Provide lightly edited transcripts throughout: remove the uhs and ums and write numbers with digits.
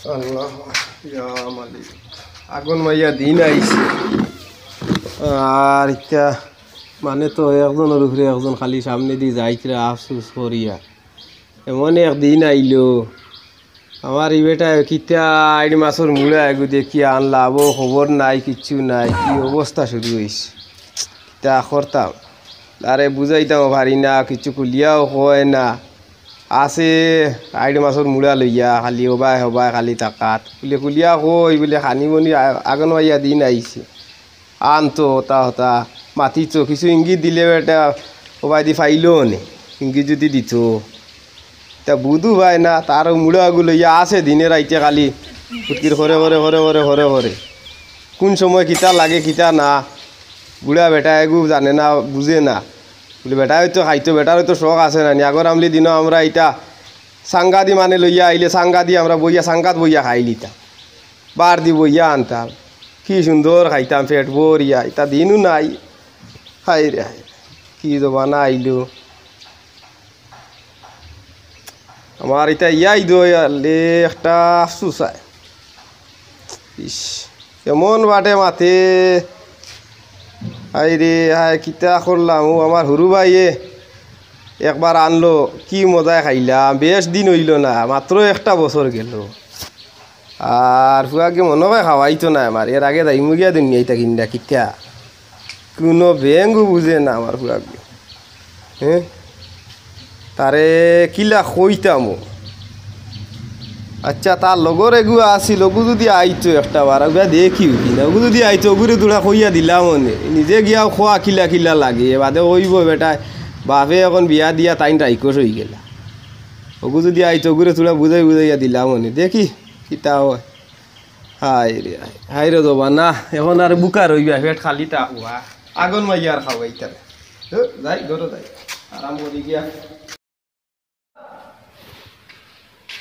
আল্লাহ ইয়া মালিক আগুন মাইয়া দিন আইছে আর ইটা মানে তো একজনের উপরে একজন খালি সামনে দিয়ে যাইতে আফসোস করিয়া এমন একদিন আইলো আমার এই বেটা কিতা আইডি মাছের মুড়া এগু দেখি আনলাম ও খবর নাই কিচ্ছু নাই কি অবস্থা শুরু হয়েছে তা করতাম আরে বুঝাইতাম পারি না কিছু কুলিয়াও হয় না আছে আইডি মাছের মুড়া লইয়া খালি হবাই হবাই খালি তাকাত বলে কুলিয়া কই বলে খানি বনি আগুন মাইয়া দিন আইছে আনতো হতা হতা মাতিছ কিছু ইঙ্গিত দিলে বেটা হবাই দি ফাইলও নে ইঙ্গিত যদি দিত তা বুধু ভাই না তার মুড়াগুলো ইয়া আছে দিনে রাইতে খালি ফুটকির ঘরে ঘরে ঘরে ঘরে ঘরে ঘরে কোন সময় কিতা লাগে কিতা না বুড়া বেটা এগু জানে না বুঝে না বলে বেটা হয়তো খাইতো বেটার হয়তো শখ আছে না নি আগর আমলি দিনও আমরা এটা সাংগাদি মানে লইয়া আইলে সাংগাদি আমরা বইয়া সাংগাত বইয়া খাইলিতা বার দি বইয়া আনতাম কি সুন্দর খাইতাম পেট ভরিয়া এটা দিনও নাই হাই রে হাই কি জমানা আইলো আমার এটা ইয়াই দলে একটা আফসুস হয় ইস কেমন বাটে মাথে হাই রে হাই কিতা করলাম ও আমার হুরু ভাইয়ে একবার আনলো কি মজায় খাইলাম বেশ দিন হইল না মাত্র একটা বছর গেল আর ফুয়াকে মনে হয় খাওয়াইতো না আমার এর আগে দাইমুগিয়া দিন এইটা কিনা কিতা কোনো বেঙ্গু বুঝে না আমার ফুয়াকে হ্যাঁ তারে কিলা কইতাম আচ্ছা তার লগর এগুয়া আসিল ওগু যদি আইতো একটা বার ওগুলা দেখিও কিনা ওগু যদি আইতো ওগুরে তোরা কইয়া দিলাম মনে নিজে গিয়াও খোয়া কিলা কিলা লাগে বাদে কইব বেটা বাপে এখন বিয়া দিয়া তাইন রাইকস হয়ে গেলা ওগু যদি আইতো ওগুরে তোরা বুঝাই বুঝাইয়া দিলাম মনে দেখি কিতা হয় হাই রে দেবা না এখন আর বুকা রইবা পেট খালি তা হওয়া আগুন মাইয়া আর খাওয়াইতাম যাই ঘরে যাই আরাম করি গিয়া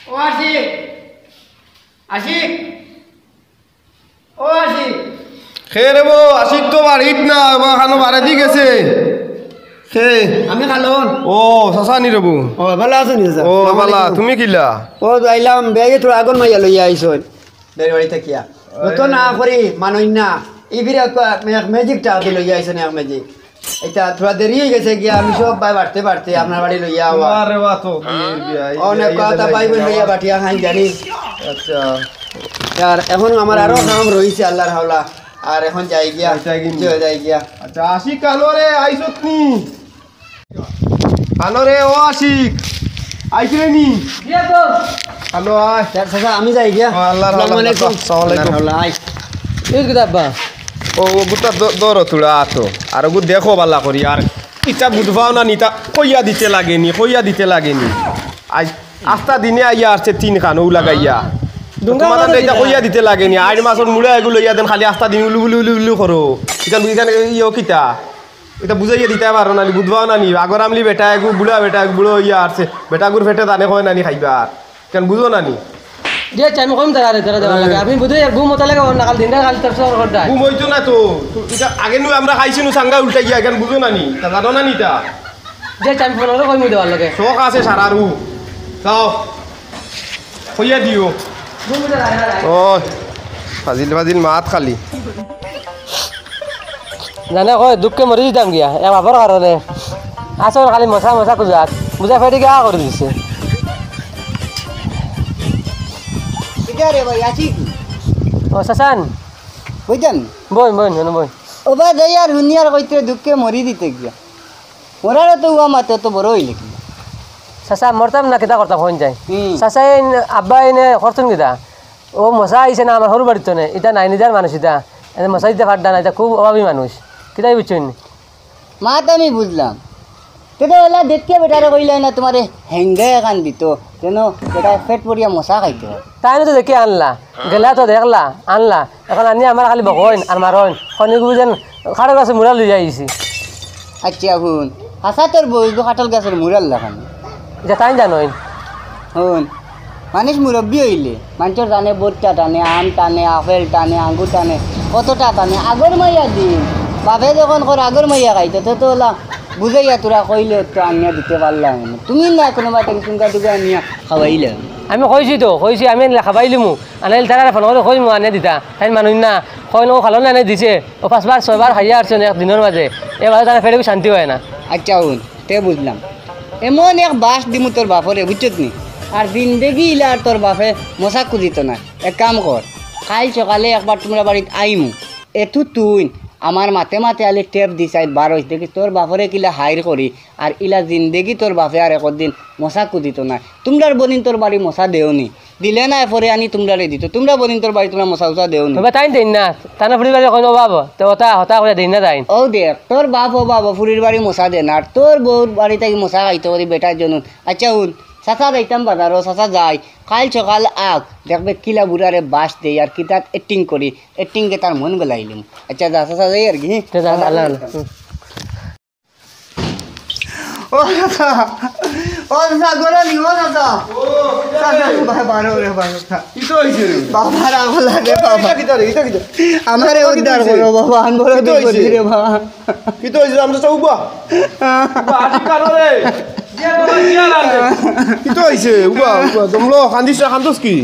ও আশিক আশিক ও আশিক খে রে বো আশিক তো বাড়িত না বা খানো বাড়ি দি গেছে খে আমি খালন ও সসানি রে বো ও ভালো আছো নি ও বালা তুমি কিলা ও যাইলাম বেগে তোর আগুন মাইয়া লইয়া আইছন বের বাড়ি থাকিয়া তো না করি মানই না ইবিরে ম্যাজিক টা দি লইয়া আইছন এক ম্যাজিক এটা থোড়া দেরি হয়ে গেছে গিয়া আমি সব বাই বাড়তে বাড়তে আপনার বাড়ি লইয়া আওয়া আরে বাহ তো বিয়ের বিয়া অনেক কথা পাইব লইয়া বাটিয়া খাই জানি আচ্ছা আর এখন আমার আরো কাম রইছে আল্লাহর হাওলা আর এখন যাই গিয়া যাই গিয়া আচ্ছা আশিক কানো রে আইছত নি কানো রে ও আশিক আইছিলে নি গিয়া তো হ্যালো আয় চাচা আমি যাই গিয়া আল্লাহর হাওলা আসসালামু আলাইকুম আই এই কিতাবা ও গুতা দরো তুলা আতো আর গু দেখো বালা করি আর ইটা বুঝবাও না নিতা কইয়া দিতে লাগেনি আজ আস্তা দিনে আইয়া আসছে তিন খান ও লাগাইয়া তোমাদের এটা কইয়া দিতে লাগেনি আট মাসের মুড়া এগুলো ইয়া দেন খালি আস্তা দিন উলু উলু উলু উলু করো এখানে ইয়ে কিতা এটা বুঝাইয়া দিতে পারো না বুঝবাও না নি আগর আমলি বেটা এগু বুড়া বুড়ো ইয়া আসছে বেটাগুর ফেটে জানে কয় নানি খাইবা কেন বুঝো না নি যে টাইম কম তারা দেওয়া লাগে আপনি বুঝে ঘুম মতো লাগে না কাল দিনটা কাল তার সর করতে ঘুম হইতো না তো এটা আগে নু আমরা খাইছিনু সাঙ্গা উল্টা গিয়া কেন বুঝো না নি তা জানো না নি তা যে টাইম ফোন করে কইমু দেওয়ার লাগে শখ আছে সারারু যাও কইয়া দিও ঘুম মতো লাগে ও ফাজিল মাত খালি জানে কয় দুঃখে মরি দিতাম গিয়া এ বাবার কারণে আসল খালি মশা খুঁজাত বুঝা ফেটে গিয়া করে দিছে রে ভাই আশিক ও শাসান বুঝছেন বই ও ভাই যাই আর দুনিয়ার কইতে দুঃখে মরি দিতে গিয়া মরার তো উয়া মাতে তো বড় হইলে কি শাসা মরতাম না কিতা করতাম হইন যায় হুম। শাসা আব্বা এনে করতেন কিতা ও মশা আইছে না আমার সরু বাড়িতে নে এটা নাই নিজার মানুষ এটা মশা দিতে পারতা না এটা খুব অভাবী মানুষ কিতাই বুঝছেন মা তো আমি বুঝলাম কিন্তু ওলা দেখতে বেটারে কইলে না তোমার হেঙ্গে এখান দিত কেন বেটা পেট পড়িয়া মশা খাইতে হয় তাই তো দেখে আনলা গেলা তো দেখলা আনলা এখন আনি আমার খালি বকইন আর মারইন খনিগু যেন খাড়া গাছে মুড়া লই যাইছি আচ্ছা শুন হাসা তোর বইগু কাঁঠাল গাছের মুরাল লাগান এটা তাই জানইন শুন মানুষ মুরব্বী হইলে মানুষের টানে বোটটা টানে আম টানে আপেল টানে আঙ্গুর টানে কতটা টানে আগর মাইয়া দিন বাপে যখন কর আগর মাইয়া খাইতো তো ওলা বুঝাইয়া তোরা কইলে তো আনিয়া দিতে পারলাম না। তুমি না কোনো বাটা টুঙ্কা টুকা আনিয়া খাওয়াইলে আমি কইছি আমি খাবাইলিমু আনাইল তারা ফোন করে কইমু আনে দিতা তাই মানুষ না কই নো খালো না দিছে ও 5 বার 6 বার খাইয়া আসছেন এক দিনের মাঝে এবার তারা ফেরে শান্তি হয় না। আচ্ছা উন তে বুঝলাম এমন এক বাস দিমু তোর বাপরে বুঝছত নি আর জিন্দেগি ইলা আর তোর বাপে মশা কুদিত না। এক কাম কর কাল সকালে একবার তোমরা বাড়িত আইমু এতু তুই আমার মাথে মাথে আলি টেপ দিছাই 12 দেখি তোর বাপরে কিলা হাইর করি আর ইলা জিন্দেগি তোর বাপে আর একদিন মশা কুদিত না। তোমরার বনিন তোর বাড়ি মশা দেওনি দিলে না পরে আনি তোমরারে দিত তোমরা বনিন তোর বাড়ি তোমরা মশা উষা দেওনি তবে তাই দেন না তানা ফুড়ি বাড়ি কই অভাব তো হতা হতা করে দেন না তাই ও দেখ তোর বাপ ও বাবা ফুরির বাড়ি মশা দেন আর তোর বউর বাড়ি থেকে মশা খাইতে পারি বেটার জন্য। আচ্ছা উন চাচা যাইতাম বাজারও চাচা যাই কাল সকাল আগ দেখবে কিলা বুড়ারে বাস দেই আর কি তার এক্টিং করি এক্টিংকে তার মন গলাইলিম। আচ্ছা যা চাচা যাই আর কি আল্লাহ ও চাচা ও চাচা গলালি ও চাচা চাচা বাবা বারো রে বাবা কি তো হইছে রে বাবা রাগলা রে বাবা এটা কি আমারে উদ্ধার করো বাবা আনবরে কি তো দুই হইছে? রে বাবা কি তো হইছে আমরা সব উবা আটি কানো রে কি তো হইছে উবা তোমলো খান্দোস কি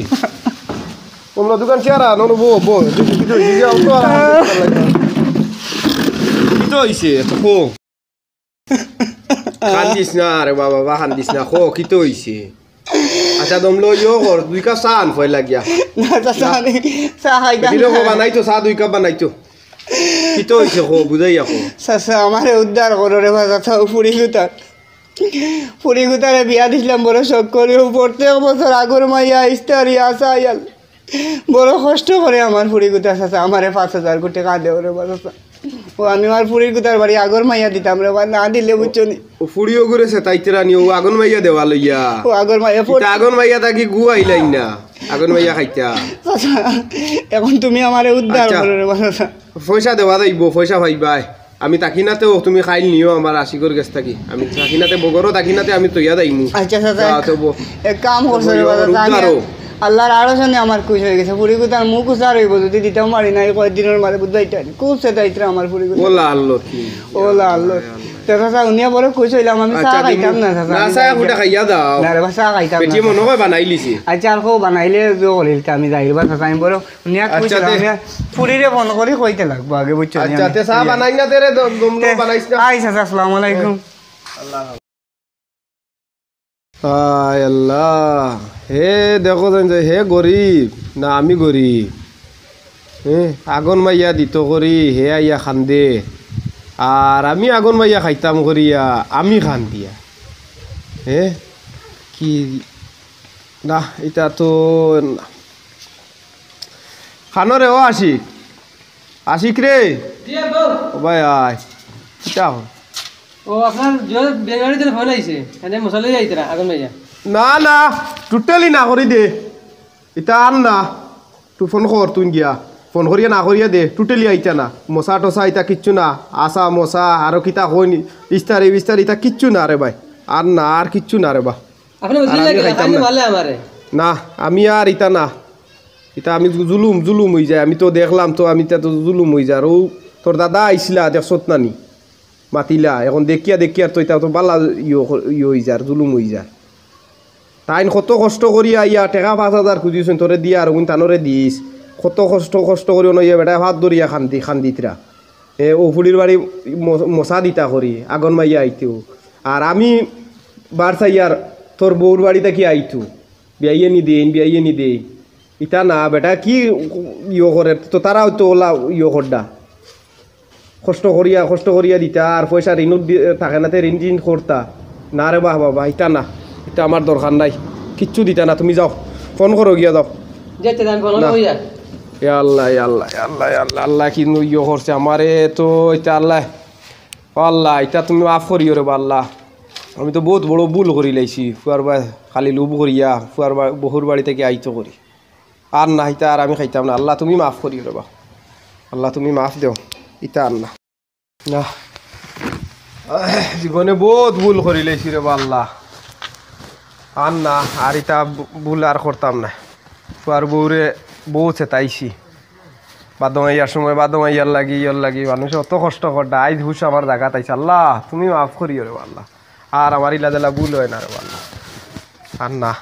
তোমরা দোকান চেয়ারা নন বো কি তো হইছে যাও তো কি তো হইছে খো খান্দিস না রে বাবা খান্দিস না খো কি তো হইছে। আচ্ছা তোমলো ইয়ো কর 2 কাপ চা আন ফয় লাগিয়া না চাচা আমি চা খাইতাম দিলো বানাইতো চা 2 কাপ বানাইতো কি তো হইছে খো বুঝাইয়া খো চাচা আমারে উদ্ধার করো রে বাবা চাচা ফুরি গুতারে বিয়া দিছিলাম বড় শখ করে প্রত্যেক বছর আগর মাইয়া ইস্তারি আসা আয়াল বড় কষ্ট করে আমার ফুরি গুতা চাচা আমারে 5,000 কোটি টাকা দেও রে বাবা চাচা ও আমি আমার ফুরি গুতার বাড়ি আগর মাইয়া দিতাম রে বাবা না দিলে বুঝছো নি ও ফুড়িও করেছে তাইতেরা নি ও আগুন মাইয়া দেওয়া লইয়া ও আগর মাইয়া এটা আগুন মাইয়া তাকি গু আইলাইন না আগুন মাইয়া খাইতা চাচা এখন তুমি আমারে উদ্ধার আচ্ছা। করো রে বাবা চাচা পয়সা দেওয়া যাইব পয়সা পাইবাই আমি তাকিনাতেও তুমি খাইল নিও আমার আশিকর গেছ থাকি আমি তাকিনাতে বগরও তাকিনাতে আমি তৈয়া যাইমু আচ্ছা চাচা যাও তো বো। এক কাম করছো রে বাবা চাচা উদ্ধারও। আল্লাহর আড়সনে আমার খুশ হয়ে গেছে ফুরি গুতার মুখ উচার হইব যদি দিতাম পারি না কয়েকদিনের মাঝে বুঝাইতে খুবছে তাইত্রা আমার ফুরি গুতা ওলা আল্লাহ কি ওলা আল্লাহ চাচা উনিয়া বড় খুশ হইলাম আমি চা খাইতাম না চাচা না চা ফুটা খাইয়া দাও না রে বা চা খাইতাম পেটি না মনে হয় বানাইলিছি আচ্ছা আর কেউ বানাইলে জো করিল আমি যাই বা চাচা আমি বড় উনিয়া খুশ আচ্ছা, হইলাম ফুরিরে ফোন করে কইতে লাগবো আগে বুঝছো নি আচ্ছা তে চা বানাই না তেরে দমলো বানাইছ না আই চাচা আসসালামু আলাইকুম হায় আল্লাহ হে দেখো যেন যে হে গরিব না আমি গরিব আগুন মাইয়া দিত করি হে আইয়া খান্দে আর আমি আগুন মাইয়া খাইতাম করিয়া আমি খান দিয়া হে কি না এটা তো খানরে ও আশিক রে ও ভাই আয় এটা ও আপনার যে বেগাড়ি দিলে ফোন আইছে এনে মশলা যাইতরা আগুন ভাইয়া না না টোটালি না করি দে এটা আর না তুই ফোন কর তুই গিয়া ফোন করিয়া না করিয়া দে টোটালি আইতা না মশা টসা ইতা কিচ্ছু না আসা মশা আরো কিতা হইনি ইস্তারি বিস্তারি ইতা কিচ্ছু না রে ভাই আর না আর কিচ্ছু না রে বা আপনি আর আমি খাইতাম না। মারলে আমারে না আমি আর ইতা না ইতা আমি জুলুম হয়ে যায় আমি তো দেখলাম তো আমি তো জুলুম হয়ে যায় আর ও তোর দাদা আইসিলা দেখছত নানি মাতিলা এখন দেখিয়া তো এটা তো বালা ইয়ে হয়ে যায় জুলুম হয়ে যায় তাইন কত কষ্ট করিয়া ইয়া টেকা 5,000 খুঁজিছেন তোরে দিয়া আর তানরে দিস কত কষ্ট করি নইয়া বেটা হাত ধরিয়া খান্দিতরা ও ফুলির বাড়ি মশা দিতা করি আগুন মাইয়া আইতেও আর আমি বার চাইয়ার তোর বউর বাড়িতে কি আইতু বিয়াইয়ে নি দেই ইতা না বেটা কি ইয়ে করে তো তারা হয়তো ওলা ইয়ে করডা কষ্ট করিয়া দিতা আর পয়সা ঋণও থাকে না ঋণ করতা না রে বাবা ইতা না এটা আমার দরকার নাই কিচ্ছু দিতা না তুমি যাও ফোন করো গিয়া যাও যেতে আমি ফোন না। কইয়া আল্লাহ কি ইয়ে করছে আমারে তো এটা আল্লাহ এটা তুমি মাফ করিও রে আল্লাহ আমি তো বহুত বড় ভুল করি লাইছি ফুয়ার বা খালি লুব করিয়া ফুয়ার বহুর বাড়ি থেকে আইতো করি আর না ইতা আর আমি খাইতাম না আল্লাহ তুমি মাফ করিও রে বা আল্লাহ তুমি মাফ দেও ইতা আর না না জীবনে বহুত ভুল করি লাইছি রে বা আল্লাহ আর না আর ইতা ভুল আর করতাম না ফুয়ার বউরে বউ চেতাইছি বাদমাইয়ার সময় বাদমাইয়ার লাগি ইয়র লাগি মানুষ অত কষ্ট করটা আইজ হুশ আমার জায়গা তাইছে আল্লাহ তুমি মাফ করিও রে আল্লাহ আর আমার ইলা দিলা ভুল হয় না রে আল্লাহ আর না